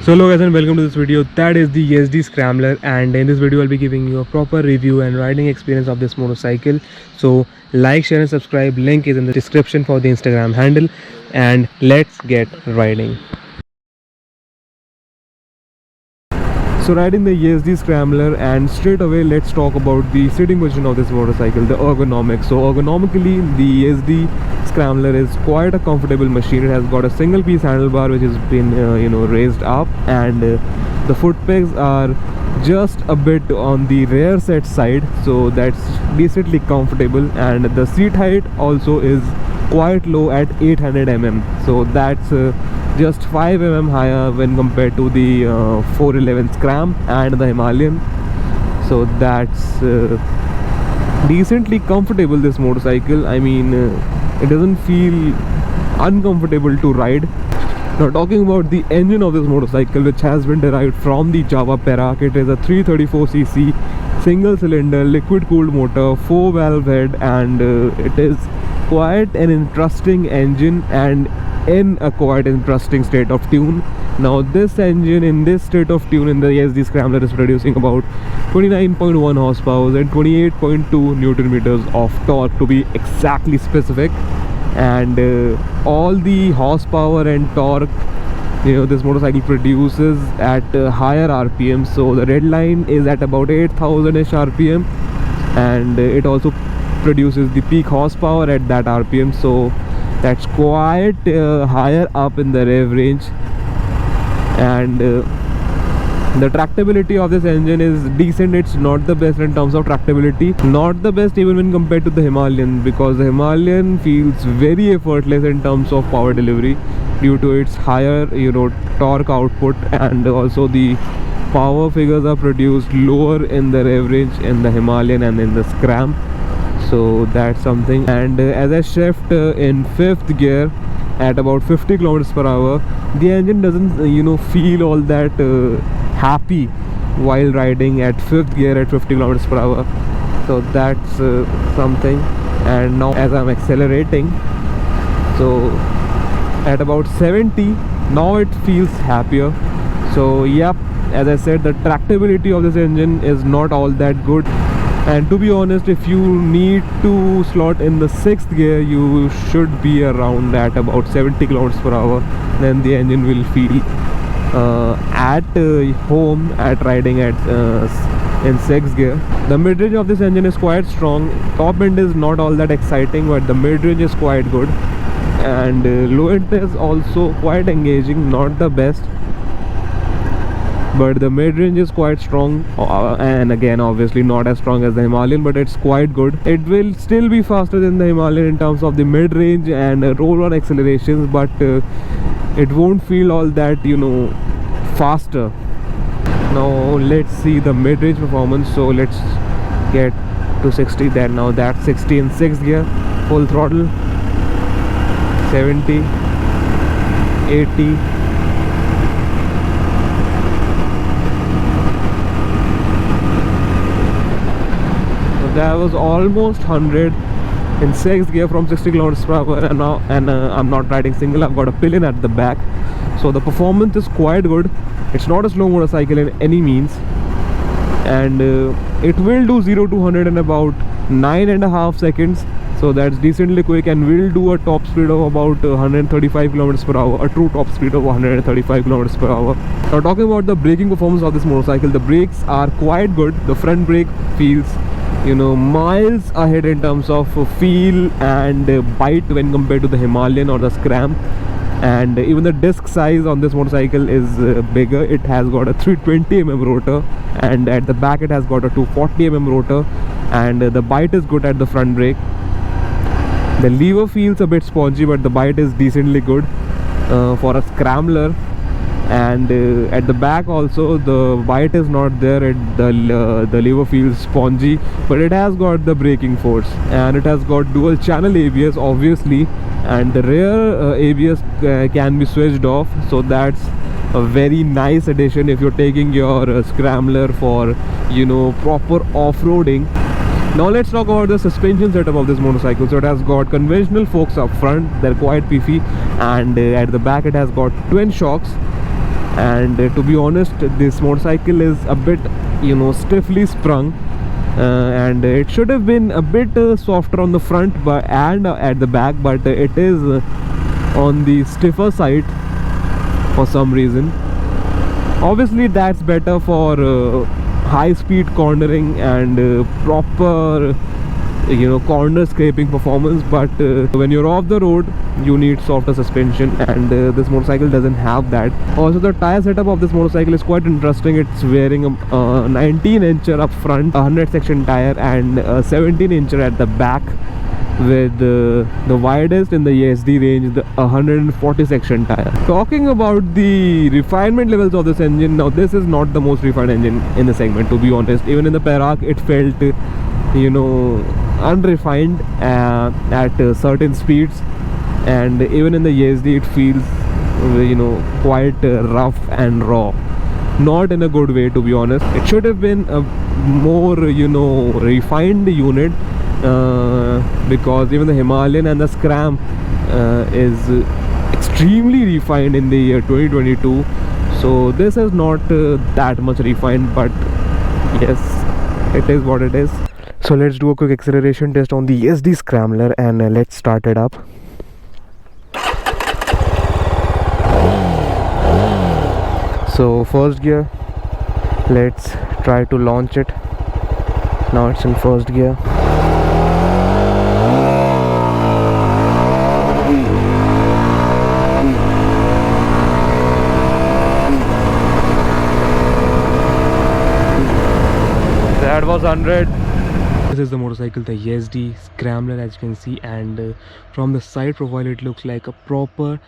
So hello guys and welcome to this video. That is the ESD Scrambler, and in this video I'll be giving you a proper review and riding experience of this motorcycle. So like, share and subscribe. Link is in the description for the Instagram handle, and let's get riding. So riding the ESD Scrambler, and straight away let's talk about the sitting position of this motorcycle, the ergonomics. So ergonomically the ESD Scrambler is quite a comfortable machine. It has got a single piece handlebar which has been raised up, and the foot pegs are just a bit on the rear set side, so that's decently comfortable, and the seat height also is quite low at 800 mm, so that's just 5 mm higher when compared to the 411 Scram and the Himalayan. So that's decently comfortable, this motorcycle. I mean, it doesn't feel uncomfortable to ride. Now talking about the engine of this motorcycle, which has been derived from the Jawa Perak, it is a 334cc single cylinder liquid cooled motor, 4-valve head, and it is quite an interesting engine and in a quite interesting state of tune. Now this engine in this state of tune in the ESD Scrambler is producing about 29.1 horsepower and 28.2 newton meters of torque, to be exactly specific. And all the horsepower and torque this motorcycle produces at higher RPM. So the red line is at about 8,000ish RPM, and it also produces the peak horsepower at that RPM, so that's quite higher up in the rev range. And the tractability of this engine is decent. It's not the best in terms of tractability, not the best even when compared to the Himalayan, because the Himalayan feels very effortless in terms of power delivery due to its higher torque output, and also the power figures are produced lower in the rev range in the Himalayan and in the Scram. So that's something. And as I shift in 5th gear at about 50 kilometers per hour, the engine doesn't feel all that happy while riding at 5th gear at 50 kilometers per hour. So that's something. And now as I'm accelerating, so at about 70, now it feels happier. So yep, as I said, the tractability of this engine is not all that good. And to be honest, if you need to slot in the 6th gear, you should be around at about 70 kilometers per hour. Then the engine will feel at home at riding at in 6th gear. The mid-range of this engine is quite strong. Top end is not all that exciting, but the mid-range is quite good. And low end is also quite engaging, not the best, but the mid-range is quite strong, and again obviously not as strong as the Himalayan, but it's quite good. It will still be faster than the Himalayan in terms of the mid-range and roll-on accelerations, but it won't feel all that faster. Now let's see the mid-range performance. So let's get to 60. Then now that's 60 in 6th gear, full throttle, 70, 80, that was almost 100 in 6th gear from 60 kilometers per hour. And now I'm not riding single, I've got a pillion at the back, so the performance is quite good. It's not a slow motorcycle in any means, and it will do 0 to 100 in about 9.5 seconds, so that's decently quick, and will do a top speed of about 135 kilometers per hour, a true top speed of 135 kilometers per hour. Now talking about the braking performance of this motorcycle, the brakes are quite good. The front brake feels miles ahead in terms of feel and bite when compared to the Himalayan or the Scram. And even the disc size on this motorcycle is bigger. It has got a 320mm rotor, and at the back it has got a 240mm rotor, and the bite is good at the front brake. The lever feels a bit spongy, but the bite is decently good for a Scrambler. And at the back also the bite is not there. The lever feels spongy, but it has got the braking force, and it has got dual channel ABS obviously, and the rear ABS can be switched off, so that's a very nice addition if you're taking your Scrambler for proper off-roading. Now let's talk about the suspension setup of this motorcycle. So it has got conventional forks up front, they're quite beefy, and at the back it has got twin shocks. and to be honest, this motorcycle is a bit, stiffly sprung, and it should have been a bit softer on the front but and at the back, but it is on the stiffer side for some reason. Obviously that's better for high speed cornering and proper corner scraping performance, but when you're off the road you need softer suspension, and this motorcycle doesn't have that. Also, the tire setup of this motorcycle is quite interesting. It's wearing a 19 incher up front, a 100 section tire, and a 17 incher at the back, with the widest in the ESD range, the 140 section tire. Talking about the refinement levels of this engine, now this is not the most refined engine in the segment, to be honest. Even in the Perak it felt unrefined at certain speeds, and even in the ESD it feels quite rough and raw, not in a good way, to be honest. It should have been a more refined unit, because even the Himalayan and the Scram is extremely refined in the year 2022, so this is not that much refined, but yes, it is what it is. So let's do a quick acceleration test on the ESD Scrambler, and let's start it up. So first gear, let's try to launch it. Now it's in first gear. That was 100. This is the motorcycle, the ESD Scrambler, as you can see, and from the side profile it looks like a proper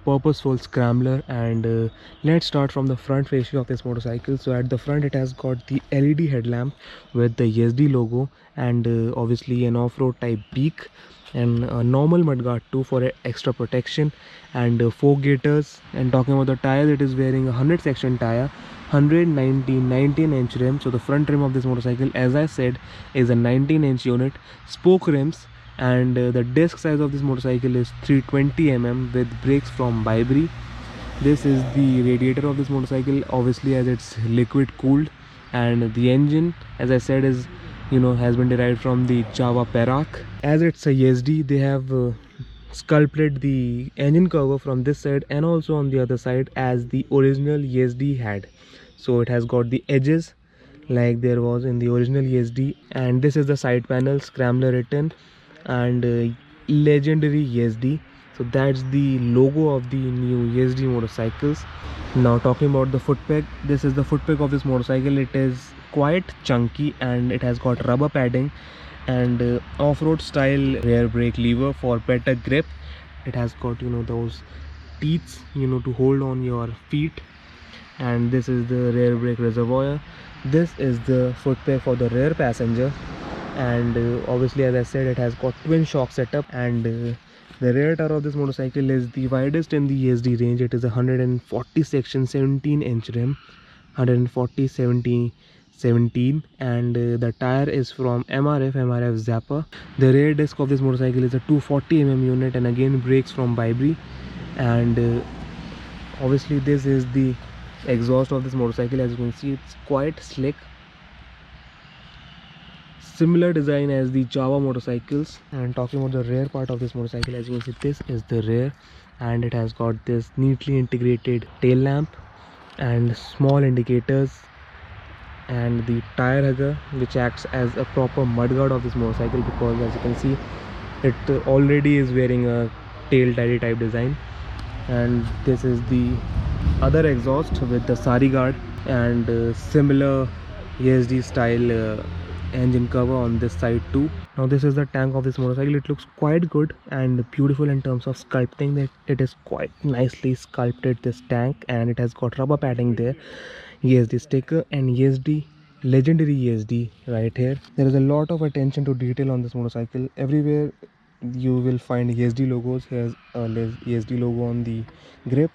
purposeful scrambler. And let's start from the front fascia of this motorcycle. So at the front it has got the LED headlamp with the ESD logo, and obviously an off-road type beak, and a normal mudguard too for extra protection, and 4 gaiters. And talking about the tires, it is wearing a 100 section tire, 19 inch rim. So the front rim of this motorcycle, as I said, is a 19 inch unit, spoke rims, and the disc size of this motorcycle is 320 mm with brakes from Bybri. This is the radiator of this motorcycle, obviously, as it's liquid cooled, and the engine, as I said, is has been derived from the Jawa Perak. As it's a ESD, they have sculpted the engine cover from this side and also on the other side as the original ESD had. So it has got the edges like there was in the original ESD, and this is the side panel, Scrambler written, and legendary ESD. So that's the logo of the new ESD motorcycles. Now talking about the foot peg, this is the foot peg of this motorcycle. It is quite chunky and it has got rubber padding and off-road style rear brake lever for better grip. It has got those teeth to hold on your feet, and this is the rear brake reservoir. This is the foot peg for the rear passenger, and obviously, as I said, it has got twin shock setup, and the rear tire of this motorcycle is the widest in the ESD range. It is a 140 section 17 inch rim, 140 70 17, and the tire is from MRF Zappa. The rear disc of this motorcycle is a 240 mm unit, and again brakes from Bybri. And obviously this is the exhaust of this motorcycle. As you can see, it's quite slick, similar design as the Jawa motorcycles. And talking about the rear part of this motorcycle, as you can see, this is the rear, and it has got this neatly integrated tail lamp and small indicators, and the tire hugger, which acts as a proper mudguard of this motorcycle, because as you can see, it already is wearing a tail tidy type design. And this is the other exhaust with the sari guard and similar ESD style engine cover on this side too. Now this is the tank of this motorcycle. It looks quite good and beautiful in terms of sculpting. That it is quite nicely sculpted, this tank, and it has got rubber padding there, ESD sticker, and ESD, legendary ESD right here. There is a lot of attention to detail on this motorcycle. Everywhere you will find ESD logos. Here's a ESD logo on the grip,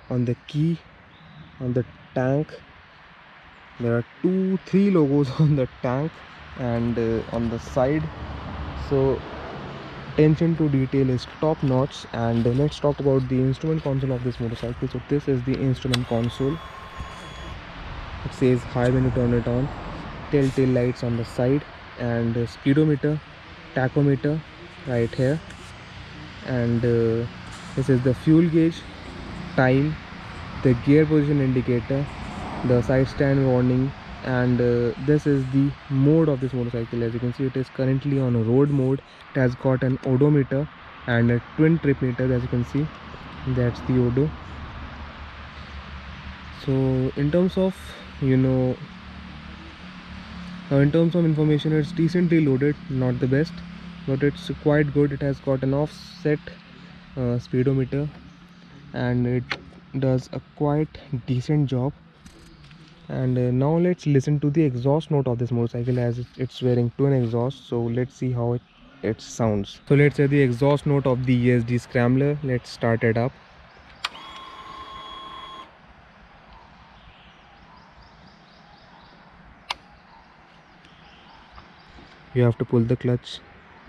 on the key, on the tank. There are 2-3 logos on the tank and on the side. So attention to detail is top notch. And let's talk about the instrument console of this motorcycle. So this is the instrument console. It says high when you turn it on, telltale lights on the side, and speedometer, tachometer right here, and this is the fuel gauge, time, the gear position indicator, the side stand warning, and this is the mode of this motorcycle. As you can see, it is currently on a road mode. It has got an odometer and a twin trip meter. As you can see, that's the odo. So in terms of in terms of information, it's decently loaded, not the best, but it's quite good. It has got an offset speedometer, and it does a quite decent job. And now let's listen to the exhaust note of this motorcycle, as it's wearing twin exhaust. So let's see how it sounds. So let's hear the exhaust note of the ESD Scrambler. Let's start it up. You have to pull the clutch,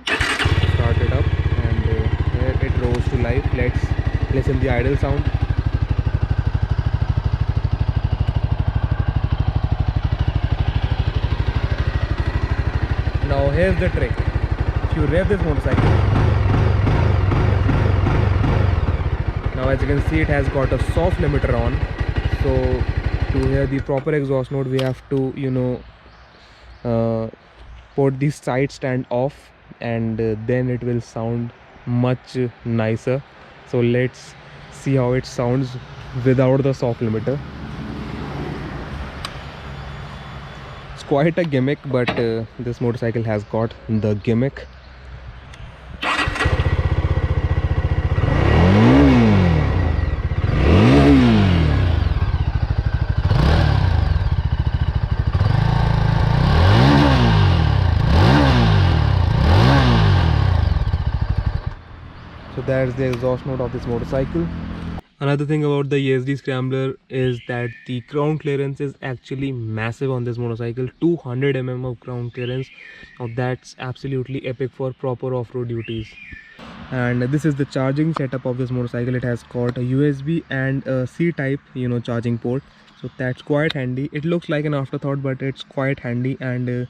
start it up, and here it rose to life. Let's listen the idle sound. Now here's the trick. If you rev this motorcycle, now as you can see, it has got a soft limiter on. So to hear the proper exhaust note, we have to put the side stand off, and then it will sound much nicer. So let's see how it sounds without the soft limiter. It's quite a gimmick, but this motorcycle has got the gimmick. So that's the exhaust note of this motorcycle. Another thing about the ESD Scrambler is that the ground clearance is actually massive on this motorcycle. 200 mm of ground clearance. Now that's absolutely epic for proper off-road duties. And this is the charging setup of this motorcycle. It has got a USB and a C-type charging port. So that's quite handy. It looks like an afterthought, but it's quite handy. And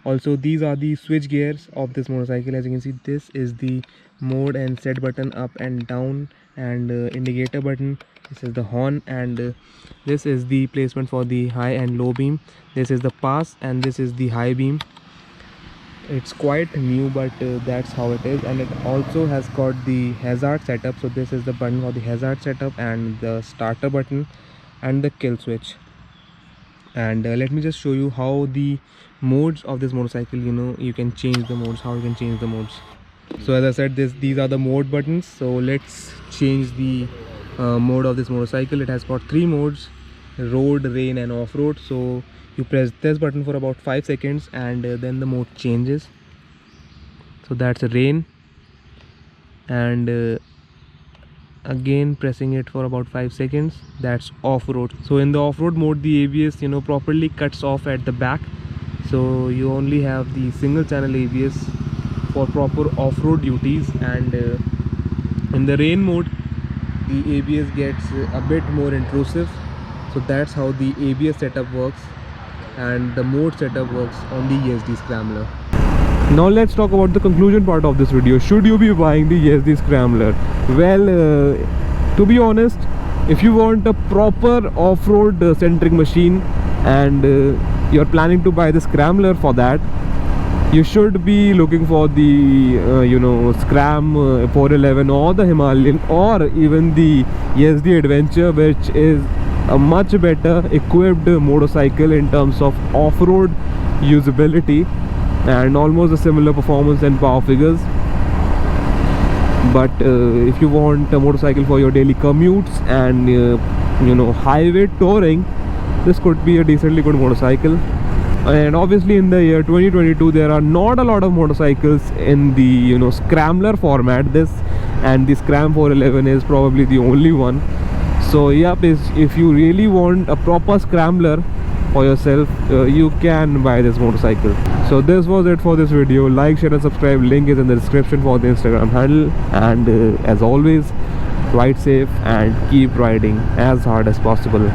also these are the switch gears of this motorcycle. As you can see, this is the mode and set button, up and down, and indicator button. This is the horn, and this is the placement for the high and low beam. This is the pass, and this is the high beam. It's quite new, but that's how it is. And it also has got the hazard setup. So this is the button for the hazard setup, and the starter button, and the kill switch. And let me just show you how the modes of this motorcycle, you can change the modes, how you can change the modes. So as I said, these are the mode buttons. So let's change the mode of this motorcycle. It has got 3 modes: road, rain, and off-road. So you press this button for about 5 seconds, and then the mode changes. So that's rain, and again pressing it for about 5 seconds, that's off-road. So in the off-road mode, the ABS properly cuts off at the back, so you only have the single channel ABS for proper off-road duties. And in the rain mode, the ABS gets a bit more intrusive. So that's how the ABS setup works, and the mode setup works on the ESD Scrambler. Now let's talk about the conclusion part of this video. Should you be buying the ESD Scrambler? Well, to be honest, if you want a proper off-road centric machine, and you're planning to buy the Scrambler, for that you should be looking for the Scram 411 or the Himalayan, or even the ESD Adventure, which is a much better equipped motorcycle in terms of off-road usability and almost a similar performance and power figures. But if you want a motorcycle for your daily commutes and highway touring, this could be a decently good motorcycle. And obviously in the year 2022 there are not a lot of motorcycles in the Scrambler format. This and the Scram 411 is probably the only one. So yep, if you really want a proper Scrambler, for yourself, you can buy this motorcycle. So this was it for this video. Like, share and subscribe. Link is in the description for the Instagram handle. And as always, ride safe and keep riding as hard as possible.